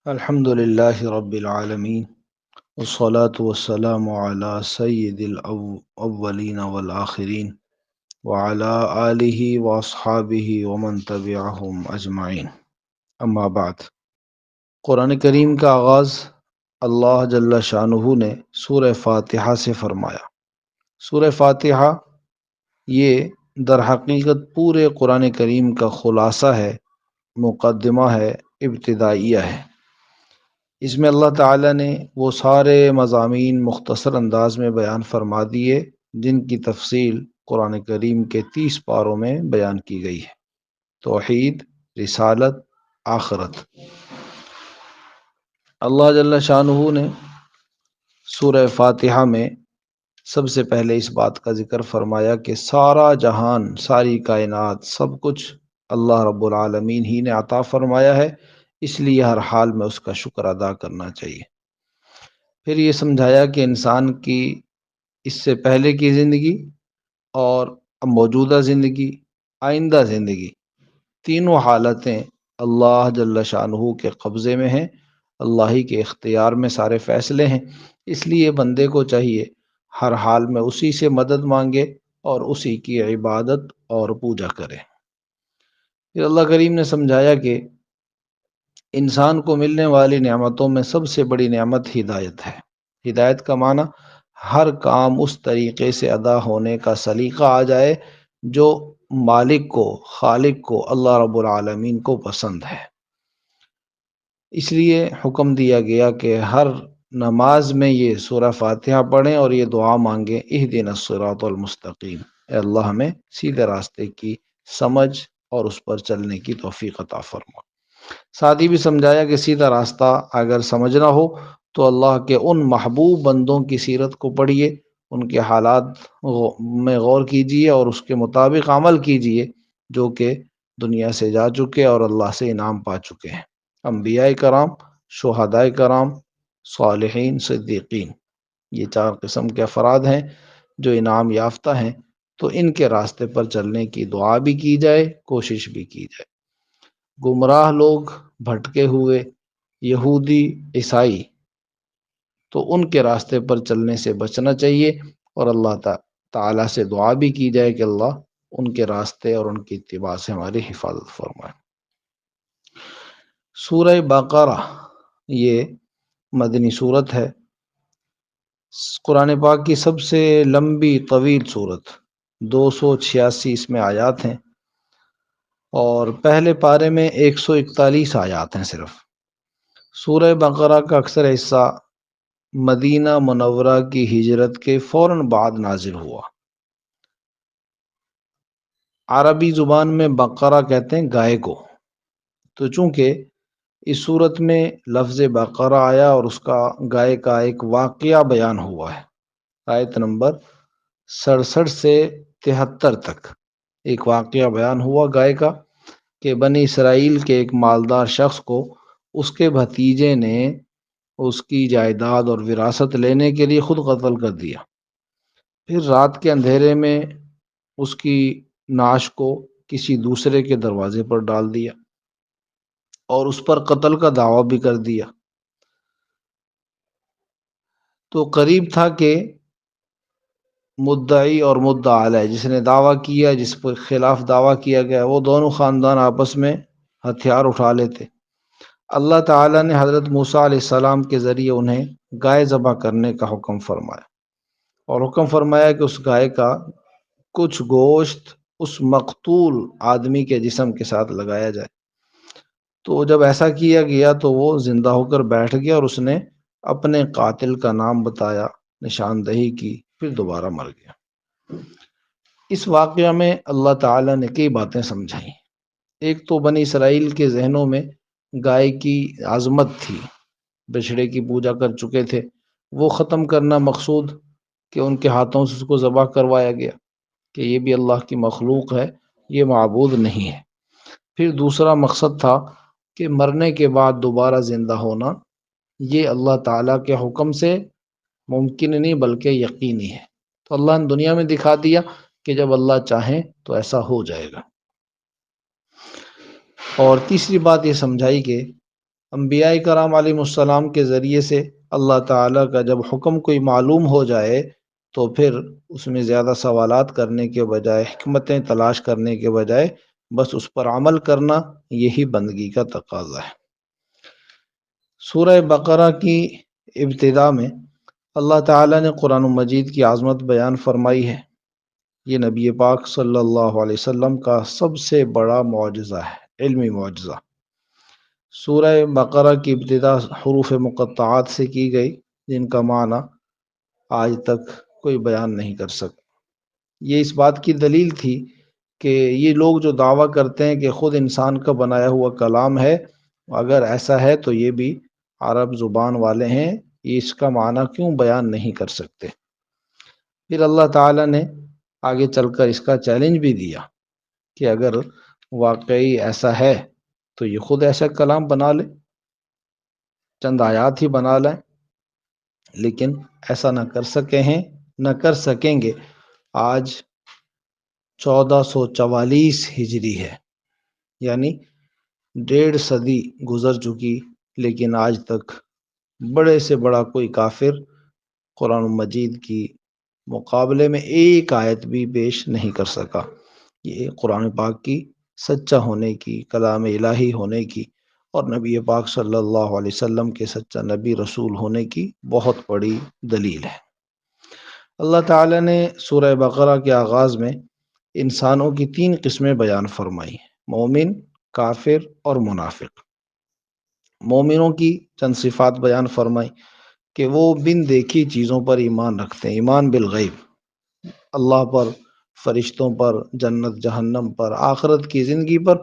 الحمد للہ رب العالمین والصلاة والسلام علی سید الاولین والآخرین وعلی آلہ واصحابہ ومن تبعہم اجمعین اما بعد۔ قرآن کریم کا آغاز اللہ جل شانہ نے سورہ فاتحہ سے فرمایا۔ سورہ فاتحہ یہ در حقیقت پورے قرآن کریم کا خلاصہ ہے، مقدمہ ہے، ابتدائیہ ہے۔ اس میں اللہ تعالیٰ نے وہ سارے مضامین مختصر انداز میں بیان فرما دیے جن کی تفصیل قرآن کریم کے 30 پاروں میں بیان کی گئی ہے۔ توحید، رسالت، آخرت۔ اللہ جل شانہ نے سورہ فاتحہ میں سب سے پہلے اس بات کا ذکر فرمایا کہ سارا جہان، ساری کائنات، سب کچھ اللہ رب العالمین ہی نے عطا فرمایا ہے، اس لیے ہر حال میں اس کا شکر ادا کرنا چاہیے۔ پھر یہ سمجھایا کہ انسان کی اس سے پہلے کی زندگی اور موجودہ زندگی، آئندہ زندگی، تینوں حالتیں اللہ جل شانہ کے قبضے میں ہیں، اللہ ہی کے اختیار میں سارے فیصلے ہیں۔ اس لیے بندے کو چاہیے ہر حال میں اسی سے مدد مانگے اور اسی کی عبادت اور پوجا کرے۔ پھر اللہ کریم نے سمجھایا کہ انسان کو ملنے والی نعمتوں میں سب سے بڑی نعمت ہدایت ہے۔ ہدایت کا معنی ہر کام اس طریقے سے ادا ہونے کا سلیقہ آ جائے جو مالک کو، خالق کو، اللہ رب العالمین کو پسند ہے۔ اس لیے حکم دیا گیا کہ ہر نماز میں یہ سورہ فاتحہ پڑھیں اور یہ دعا مانگیں، اہدنا الصراط المستقیم، اے اللہ ہمیں سیدھے راستے کی سمجھ اور اس پر چلنے کی توفیق عطا فرما۔ ساتھ ہی بھی سمجھایا کہ سیدھا راستہ اگر سمجھنا ہو تو اللہ کے ان محبوب بندوں کی سیرت کو پڑھیے، ان کے حالات میں غور کیجیے اور اس کے مطابق عمل کیجیے جو کہ دنیا سے جا چکے اور اللہ سے انعام پا چکے ہیں۔ انبیاء کرام، شہداء کرام، صالحین، صدیقین، یہ 4 قسم کے افراد ہیں جو انعام یافتہ ہیں، تو ان کے راستے پر چلنے کی دعا بھی کی جائے، کوشش بھی کی جائے۔ گمراہ لوگ، بھٹکے ہوئے یہودی، عیسائی، تو ان کے راستے پر چلنے سے بچنا چاہیے اور اللہ تعالیٰ سے دعا بھی کی جائے کہ اللہ ان کے راستے اور ان کی اتباع سے ہماری حفاظت فرمائے۔ سورہ بقرہ یہ مدنی صورت ہے، قرآن پاک کی سب سے لمبی طویل صورت، 286 اس میں آیات ہیں اور پہلے پارے میں 141 آیات ہیں صرف۔ سورہ بقرہ کا اکثر حصہ مدینہ منورہ کی ہجرت کے فوراً بعد نازل ہوا۔ عربی زبان میں بقرہ کہتے ہیں گائے کو، تو چونکہ اس صورت میں لفظ بقرہ آیا اور اس کا گائے کا ایک واقعہ بیان ہوا ہے، آیت نمبر 67 سے 73 تک ایک واقعہ بیان ہوا گائے کا کہ بنی اسرائیل کے ایک مالدار شخص کو اس کے بھتیجے نے اس کی جائیداد اور وراثت لینے کے لیے خود قتل کر دیا۔ پھر رات کے اندھیرے میں اس کی نعش کو کسی دوسرے کے دروازے پر ڈال دیا اور اس پر قتل کا دعویٰ بھی کر دیا۔ تو قریب تھا کہ مدعی اور مدعا علیہ، جس نے دعویٰ کیا، جس کے خلاف دعویٰ کیا گیا، وہ دونوں خاندان آپس میں ہتھیار اٹھا لیتے۔ اللہ تعالیٰ نے حضرت موسیٰ علیہ السلام کے ذریعے انہیں گائے ذبح کرنے کا حکم فرمایا اور حکم فرمایا کہ اس گائے کا کچھ گوشت اس مقتول آدمی کے جسم کے ساتھ لگایا جائے۔ تو جب ایسا کیا گیا تو وہ زندہ ہو کر بیٹھ گیا اور اس نے اپنے قاتل کا نام بتایا، نشاندہی کی، پھر دوبارہ مر گیا۔ اس واقعہ میں اللہ تعالیٰ نے کئی باتیں سمجھائیں۔ ایک تو بنی اسرائیل کے ذہنوں میں گائے کی عظمت تھی، بچھڑے کی پوجا کر چکے تھے، وہ ختم کرنا مقصود کہ ان کے ہاتھوں سے اس کو ذبح کروایا گیا کہ یہ بھی اللہ کی مخلوق ہے، یہ معبود نہیں ہے۔ پھر دوسرا مقصد تھا کہ مرنے کے بعد دوبارہ زندہ ہونا یہ اللہ تعالیٰ کے حکم سے ممکن نہیں بلکہ یقینی ہے، تو اللہ نے دنیا میں دکھا دیا کہ جب اللہ چاہیں تو ایسا ہو جائے گا۔ اور تیسری بات یہ سمجھائی کہ انبیاء کرام علیہ السلام کے ذریعے سے اللہ تعالیٰ کا جب حکم کوئی معلوم ہو جائے تو پھر اس میں زیادہ سوالات کرنے کے بجائے، حکمتیں تلاش کرنے کے بجائے بس اس پر عمل کرنا، یہی بندگی کا تقاضا ہے۔ سورہ بقرہ کی ابتدا میں اللہ تعالیٰ نے قرآن مجید کی عظمت بیان فرمائی ہے۔ یہ نبی پاک صلی اللہ علیہ وسلم کا سب سے بڑا معجزہ ہے، علمی معجزہ۔ سورہ بقرہ کی ابتدا حروف مقطعات سے کی گئی، جن کا معنی آج تک کوئی بیان نہیں کر سکا۔ یہ اس بات کی دلیل تھی کہ یہ لوگ جو دعویٰ کرتے ہیں کہ خود انسان کا بنایا ہوا کلام ہے، اگر ایسا ہے تو یہ بھی عرب زبان والے ہیں، یہ اس کا معنی کیوں بیان نہیں کر سکتے؟ پھر اللہ تعالیٰ نے آگے چل کر اس کا چیلنج بھی دیا کہ اگر واقعی ایسا ہے تو یہ خود ایسا کلام بنا لے، چند آیات ہی بنا لیں، لیکن ایسا نہ کر سکے ہیں، نہ کر سکیں گے۔ آج 1444 ہجری ہے، یعنی 1.5 صدی گزر چکی، لیکن آج تک بڑے سے بڑا کوئی کافر قرآن مجید کی مقابلے میں ایک آیت بھی پیش نہیں کر سکا۔ یہ قرآن پاک کی سچا ہونے کی، کلام الہی ہونے کی، اور نبی پاک صلی اللہ علیہ وسلم کے سچا نبی رسول ہونے کی بہت بڑی دلیل ہے۔ اللہ تعالیٰ نے سورہ بقرہ کے آغاز میں انسانوں کی 3 قسمیں بیان فرمائی: مومن، کافر اور منافق۔ مومنوں کی چند صفات بیان فرمائی کہ وہ بن دیکھی چیزوں پر ایمان رکھتے ہیں، ایمان بالغیب، اللہ پر، فرشتوں پر، جنت جہنم پر، آخرت کی زندگی پر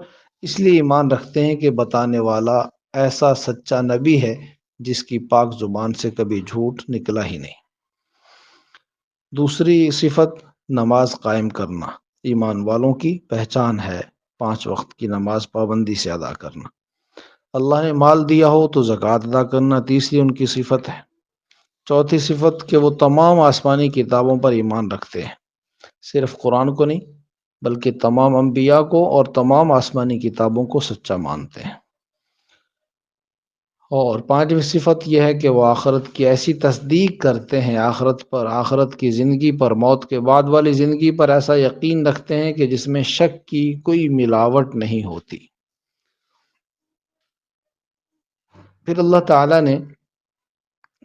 اس لیے ایمان رکھتے ہیں کہ بتانے والا ایسا سچا نبی ہے جس کی پاک زبان سے کبھی جھوٹ نکلا ہی نہیں۔ دوسری صفت نماز قائم کرنا، ایمان والوں کی پہچان ہے 5 وقت کی نماز پابندی سے ادا کرنا۔ اللہ نے مال دیا ہو تو زکوٰۃ ادا کرنا، تیسری ان کی صفت ہے۔ چوتھی صفت کہ وہ تمام آسمانی کتابوں پر ایمان رکھتے ہیں، صرف قرآن کو نہیں بلکہ تمام انبیاء کو اور تمام آسمانی کتابوں کو سچا مانتے ہیں۔ اور 5ویں صفت یہ ہے کہ وہ آخرت کی ایسی تصدیق کرتے ہیں، آخرت پر، آخرت کی زندگی پر، موت کے بعد والی زندگی پر ایسا یقین رکھتے ہیں کہ جس میں شک کی کوئی ملاوٹ نہیں ہوتی۔ پھر اللہ تعالیٰ نے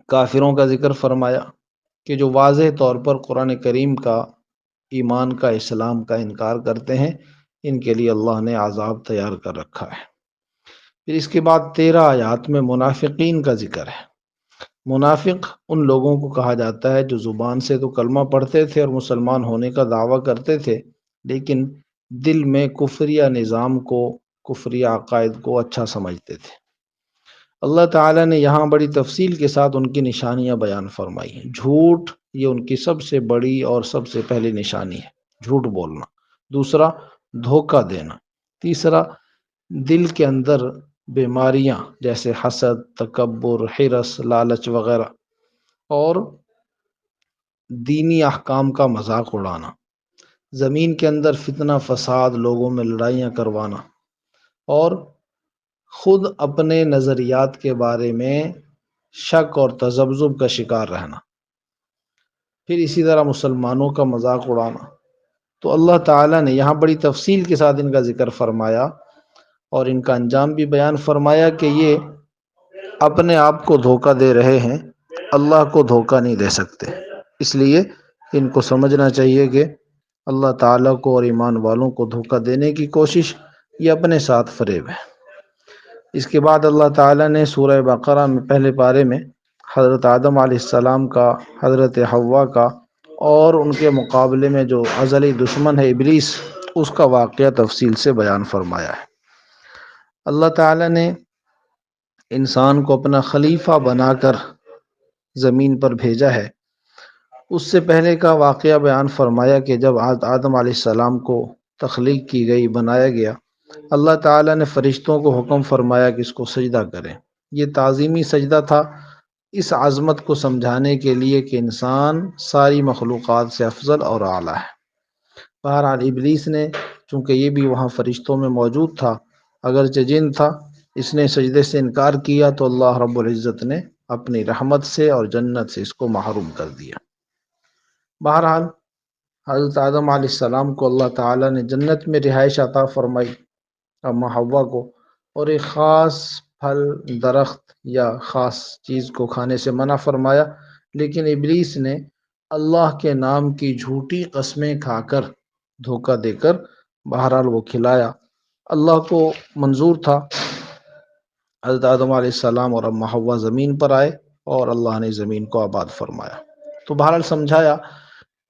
کافروں کا ذکر فرمایا کہ جو واضح طور پر قرآن کریم کا، ایمان کا، اسلام کا انکار کرتے ہیں، ان کے لیے اللہ نے عذاب تیار کر رکھا ہے۔ پھر اس کے بعد 13 آیات میں منافقین کا ذکر ہے۔ منافق ان لوگوں کو کہا جاتا ہے جو زبان سے تو کلمہ پڑھتے تھے اور مسلمان ہونے کا دعویٰ کرتے تھے، لیکن دل میں کفریہ نظام کو، کفریہ عقائد کو اچھا سمجھتے تھے۔ اللہ تعالیٰ نے یہاں بڑی تفصیل کے ساتھ ان کی نشانیاں بیان فرمائی ہیں۔ جھوٹ، یہ ان کی سب سے بڑی اور سب سے پہلی نشانی ہے، جھوٹ بولنا۔ دوسرا، دھوکہ دینا۔ تیسرا، دل کے اندر بیماریاں جیسے حسد، تکبر، حرص، لالچ وغیرہ، اور دینی احکام کا مذاق اڑانا۔ زمین کے اندر فتنہ فساد، لوگوں میں لڑائیاں کروانا، اور خود اپنے نظریات کے بارے میں شک اور تذبذب کا شکار رہنا۔ پھر اسی طرح مسلمانوں کا مذاق اڑانا۔ تو اللہ تعالیٰ نے یہاں بڑی تفصیل کے ساتھ ان کا ذکر فرمایا اور ان کا انجام بھی بیان فرمایا کہ یہ اپنے آپ کو دھوکہ دے رہے ہیں، اللہ کو دھوکہ نہیں دے سکتے۔ اس لیے ان کو سمجھنا چاہیے کہ اللہ تعالیٰ کو اور ایمان والوں کو دھوکہ دینے کی کوشش یہ اپنے ساتھ فریب ہے۔ اس کے بعد اللہ تعالیٰ نے سورہ بقرہ میں پہلے پارے میں حضرت آدم علیہ السلام کا، حضرت حوا کا، اور ان کے مقابلے میں جو ازلی دشمن ہے ابلیس، اس کا واقعہ تفصیل سے بیان فرمایا ہے۔ اللہ تعالیٰ نے انسان کو اپنا خلیفہ بنا کر زمین پر بھیجا ہے۔ اس سے پہلے کا واقعہ بیان فرمایا کہ جب آدم علیہ السلام کو تخلیق کی گئی، بنایا گیا، اللہ تعالیٰ نے فرشتوں کو حکم فرمایا کہ اس کو سجدہ کریں۔ یہ تعظیمی سجدہ تھا، اس عظمت کو سمجھانے کے لیے کہ انسان ساری مخلوقات سے افضل اور اعلیٰ ہے۔ بہرحال ابلیس نے، چونکہ یہ بھی وہاں فرشتوں میں موجود تھا، اگرچہ جن تھا، اس نے سجدے سے انکار کیا تو اللہ رب العزت نے اپنی رحمت سے اور جنت سے اس کو محروم کر دیا۔ بہرحال حضرت آدم علیہ السلام کو اللہ تعالیٰ نے جنت میں رہائش عطا فرمائی، اما حوا کو، اور ایک خاص پھل، درخت یا خاص چیز کو کھانے سے منع فرمایا، لیکن ابلیس نے اللہ کے نام کی جھوٹی قسمیں کھا کر دھوکہ دے کر بہرحال وہ کھلایا۔ اللہ کو منظور تھا حضرت آدم علیہ السلام اور اما حوا زمین پر آئے اور اللہ نے زمین کو آباد فرمایا۔ تو بہرحال سمجھایا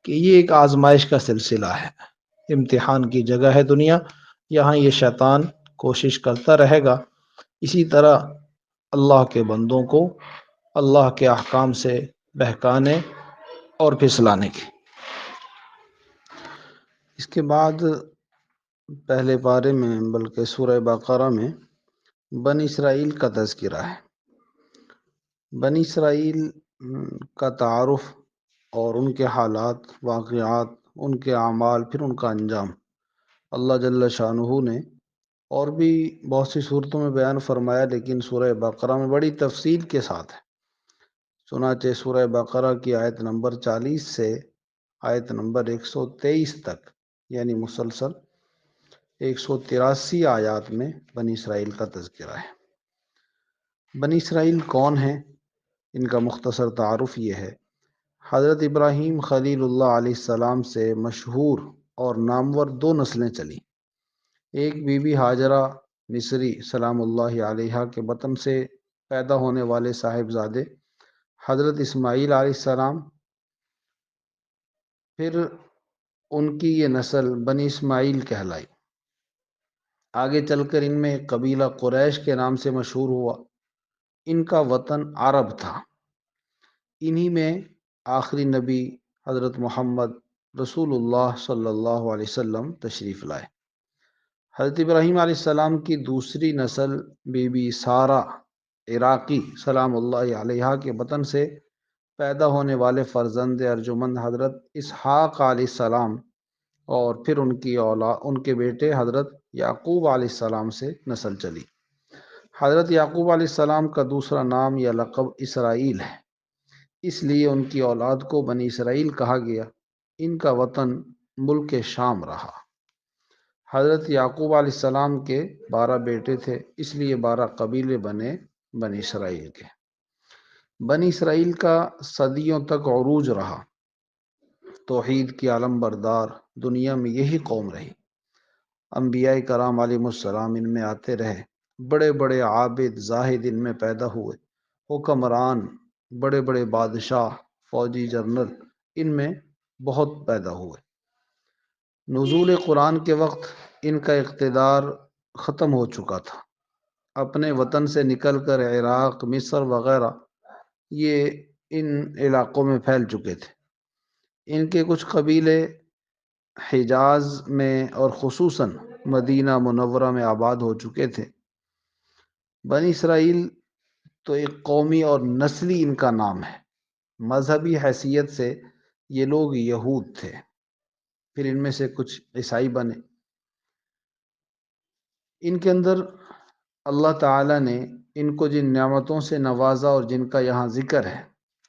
کہ یہ ایک آزمائش کا سلسلہ ہے، امتحان کی جگہ ہے دنیا، یہاں یہ شیطان کوشش کرتا رہے گا اسی طرح اللہ کے بندوں کو اللہ کے احکام سے بہکانے اور پھسلانے کی۔ اس کے بعد پہلے پارے میں بلکہ سورہ بقرہ میں بنی اسرائیل کا تذکرہ ہے۔ بنی اسرائیل کا تعارف اور ان کے حالات، واقعات، ان کے اعمال، پھر ان کا انجام اللہ جل شانہ نے اور بھی بہت سی صورتوں میں بیان فرمایا، لیکن سورہ بقرہ میں بڑی تفصیل کے ساتھ ہے۔ چنانچہ سورہ بقرہ کی آیت نمبر 40 سے آیت نمبر 123 تک، یعنی مسلسل 183 آیات میں بنی اسرائیل کا تذکرہ ہے۔ بنی اسرائیل کون ہیں؟ ان کا مختصر تعارف یہ ہے۔ حضرت ابراہیم خلیل اللہ علیہ السلام سے مشہور اور نامور دو نسلیں چلیں۔ ایک بی بی ہاجرہ مصری سلام اللہ علیہا کے بطن سے پیدا ہونے والے صاحبزادے حضرت اسماعیل علیہ السلام، پھر ان کی یہ نسل بنی اسماعیل کہلائی۔ آگے چل کر ان میں ایک قبیلہ قریش کے نام سے مشہور ہوا۔ ان کا وطن عرب تھا۔ انہی میں آخری نبی حضرت محمد رسول اللہ صلی اللہ علیہ وسلم تشریف لائے۔ حضرت ابراہیم علیہ السلام کی دوسری نسل بی بی سارہ عراقی سلام اللہ علیہا کے بطن سے پیدا ہونے والے فرزند ارجمند حضرت اسحاق علیہ السلام، اور پھر ان کے بیٹے حضرت یعقوب علیہ السلام سے نسل چلی۔ حضرت یعقوب علیہ السلام کا دوسرا نام یا لقب اسرائیل ہے، اس لیے ان کی اولاد کو بنی اسرائیل کہا گیا۔ ان کا وطن ملک شام رہا۔ حضرت یعقوب علیہ السلام کے 12 بیٹے تھے، اس لیے 12 قبیلے بنے بنی اسرائیل کے۔ بنی اسرائیل کا صدیوں تک عروج رہا۔ توحید کی علم بردار دنیا میں یہی قوم رہی۔ انبیاء کرام علیہ السلام ان میں آتے رہے، بڑے بڑے عابد زاہد ان میں پیدا ہوئے، حکمران، بڑے بڑے بادشاہ، فوجی جنرل ان میں بہت پیدا ہوئے۔ نزول قرآن کے وقت ان کا اقتدار ختم ہو چکا تھا۔ اپنے وطن سے نکل کر عراق، مصر وغیرہ یہ ان علاقوں میں پھیل چکے تھے۔ ان کے کچھ قبیلے حجاز میں اور خصوصاً مدینہ منورہ میں آباد ہو چکے تھے۔ بنی اسرائیل تو ایک قومی اور نسلی ان کا نام ہے۔ مذہبی حیثیت سے یہ لوگ یہود تھے، پھر ان میں سے کچھ عیسائی بنے۔ ان کے اندر اللہ تعالیٰ نے ان کو جن نعمتوں سے نوازا اور جن کا یہاں ذکر ہے،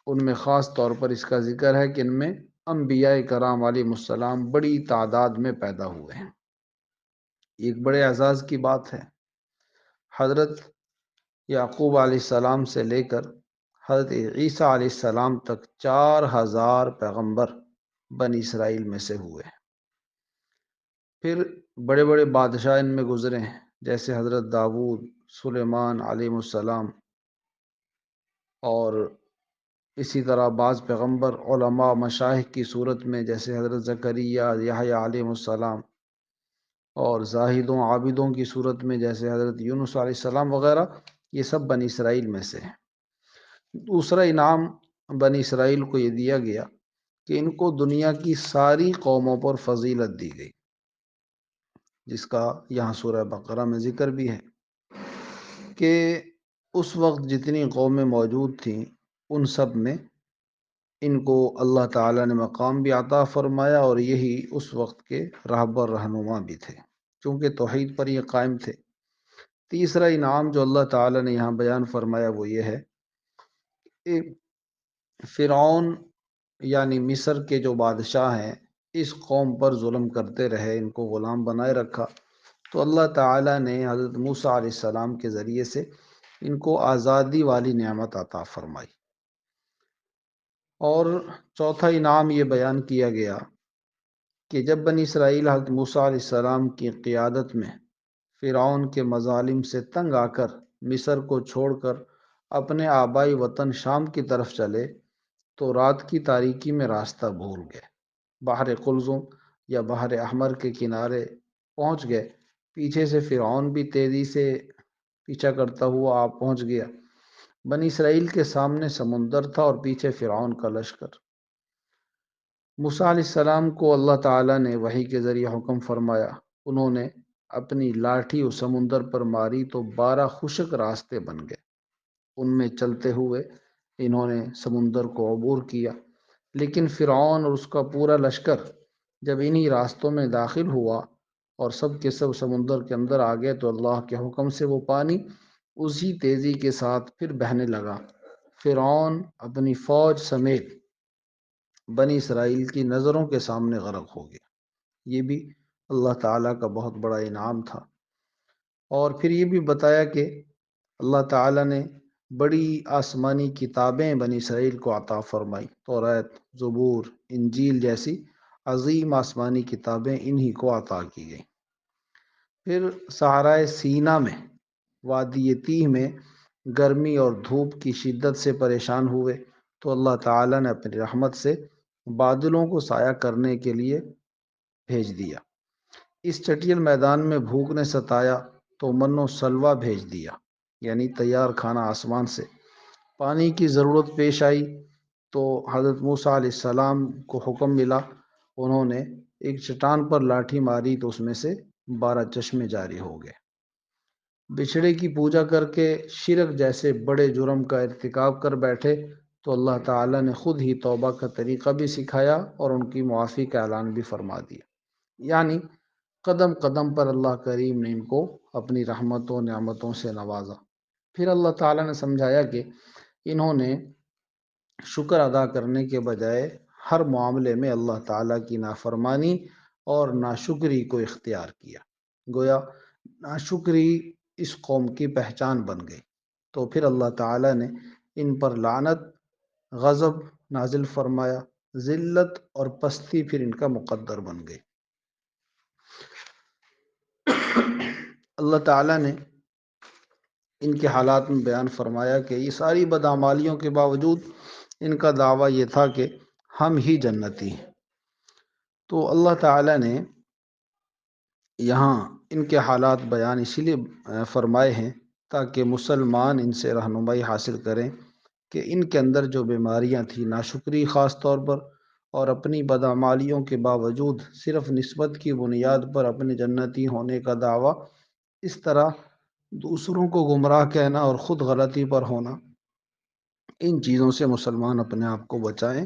ان میں خاص طور پر اس کا ذکر ہے کہ ان میں انبیاء کرام علیہ السلام بڑی تعداد میں پیدا ہوئے ہیں۔ ایک بڑے اعزاز کی بات ہے۔ حضرت یعقوب علیہ السلام سے لے کر حضرت عیسیٰ علیہ السلام تک 4000 پیغمبر بنی اسرائیل میں سے ہوئے ہیں۔ پھر بڑے بڑے بادشاہ ان میں گزرے ہیں، جیسے حضرت داؤد، سلیمان علیہ السلام، اور اسی طرح بعض پیغمبر علماء مشائخ کی صورت میں جیسے حضرت زکریا، یحییٰ علیہ السلام، اور زاہدوں عابدوں کی صورت میں جیسے حضرت یونس علیہ السلام وغیرہ، یہ سب بنی اسرائیل میں سے ہیں۔ دوسرا انعام بنی اسرائیل کو یہ دیا گیا کہ ان کو دنیا کی ساری قوموں پر فضیلت دی گئی، جس کا یہاں سورہ بقرہ میں ذکر بھی ہے کہ اس وقت جتنی قومیں موجود تھیں ان سب میں ان کو اللہ تعالیٰ نے مقام بھی عطا فرمایا، اور یہی اس وقت کے راہبر رہنما بھی تھے، چونکہ توحید پر یہ قائم تھے۔ تیسرا انعام جو اللہ تعالیٰ نے یہاں بیان فرمایا وہ یہ ہے کہ فرعون یعنی مصر کے جو بادشاہ ہیں اس قوم پر ظلم کرتے رہے، ان کو غلام بنائے رکھا، تو اللہ تعالیٰ نے حضرت موسیٰ علیہ السلام کے ذریعے سے ان کو آزادی والی نعمت عطا فرمائی۔ اور چوتھا انعام یہ بیان کیا گیا کہ جب بنی اسرائیل حضرت موسیٰ علیہ السلام کی قیادت میں فرعون کے مظالم سے تنگ آ کر مصر کو چھوڑ کر اپنے آبائی وطن شام کی طرف چلے تو رات کی تاریکی میں راستہ بھول گئے، بحر قلزم یا بحر احمر کے کنارے پہنچ گئے۔ پیچھے سے فرعون بھی تیزی سے پیچھا کرتا ہوا آپ پہنچ گیا۔ بنی اسرائیل کے سامنے سمندر تھا اور پیچھے فرعون کا لشکر۔ موسیٰ علیہ السلام کو اللہ تعالیٰ نے وحی کے ذریعے حکم فرمایا، انہوں نے اپنی لاٹھی اس سمندر پر ماری تو 12 خشک راستے بن گئے، ان میں چلتے ہوئے انہوں نے سمندر کو عبور کیا۔ لیکن فرعون اور اس کا پورا لشکر جب انہی راستوں میں داخل ہوا اور سب کے سب سمندر کے اندر آ گئے تو اللہ کے حکم سے وہ پانی اسی تیزی کے ساتھ پھر بہنے لگا۔ فرعون اپنی فوج سمیت بنی اسرائیل کی نظروں کے سامنے غرق ہو گیا۔ یہ بھی اللہ تعالیٰ کا بہت بڑا انعام تھا۔ اور پھر یہ بھی بتایا کہ اللہ تعالیٰ نے بڑی آسمانی کتابیں بنی اسرائیل کو عطا فرمائی، توریت، زبور، انجیل جیسی عظیم آسمانی کتابیں انہی کو عطا کی گئیں۔ پھر صحرائے سینا میں وادی تیہ میں گرمی اور دھوپ کی شدت سے پریشان ہوئے تو اللہ تعالیٰ نے اپنی رحمت سے بادلوں کو سایہ کرنے کے لیے بھیج دیا۔ اس چٹیل میدان میں بھوک نے ستایا تو من و سلوہ بھیج دیا، یعنی تیار کھانا آسمان سے۔ پانی کی ضرورت پیش آئی تو حضرت موسیٰ علیہ السلام کو حکم ملا، انہوں نے ایک چٹان پر لاٹھی ماری تو اس میں سے 12 چشمے جاری ہو گئے۔ بچھڑے کی پوجا کر کے شرک جیسے بڑے جرم کا ارتکاب کر بیٹھے تو اللہ تعالیٰ نے خود ہی توبہ کا طریقہ بھی سکھایا اور ان کی معافی کا اعلان بھی فرما دیا۔ یعنی قدم قدم پر اللہ کریم نے ان کو اپنی رحمتوں نعمتوں سے نوازا۔ پھر اللہ تعالیٰ نے سمجھایا کہ انہوں نے شکر ادا کرنے کے بجائے ہر معاملے میں اللہ تعالیٰ کی نافرمانی اور ناشکری کو اختیار کیا، گویا ناشکری اس قوم کی پہچان بن گئی۔ تو پھر اللہ تعالیٰ نے ان پر لعنت، غضب نازل فرمایا، ذلت اور پستی پھر ان کا مقدر بن گئی۔ اللہ تعالیٰ نے ان کے حالات میں بیان فرمایا کہ یہ ساری بدعمالیوں کے باوجود ان کا دعویٰ یہ تھا کہ ہم ہی جنتی ہیں۔ تو اللہ تعالیٰ نے یہاں ان کے حالات بیان اسی لیے فرمائے ہیں تاکہ مسلمان ان سے رہنمائی حاصل کریں کہ ان کے اندر جو بیماریاں تھیں، ناشکری خاص طور پر، اور اپنی بدعمالیوں کے باوجود صرف نسبت کی بنیاد پر اپنے جنتی ہونے کا دعویٰ، اس طرح دوسروں کو گمراہ کہنا اور خود غلطی پر ہونا، ان چیزوں سے مسلمان اپنے آپ کو بچائیں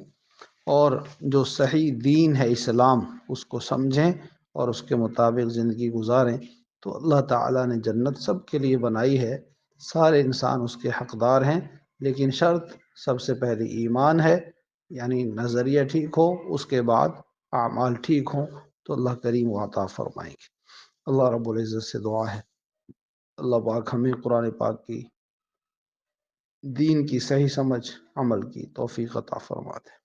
اور جو صحیح دین ہے اسلام اس کو سمجھیں اور اس کے مطابق زندگی گزاریں تو اللہ تعالیٰ نے جنت سب کے لیے بنائی ہے، سارے انسان اس کے حقدار ہیں، لیکن شرط سب سے پہلے ایمان ہے، یعنی نظریہ ٹھیک ہو، اس کے بعد اعمال ٹھیک ہوں تو اللہ کریم و عطا فرمائیں گے۔ اللہ رب العزت سے دعا ہے اللہ پاک ہمیں قرآن پاک کی دین کی صحیح سمجھ عمل کی توفیق عطا فرما دے۔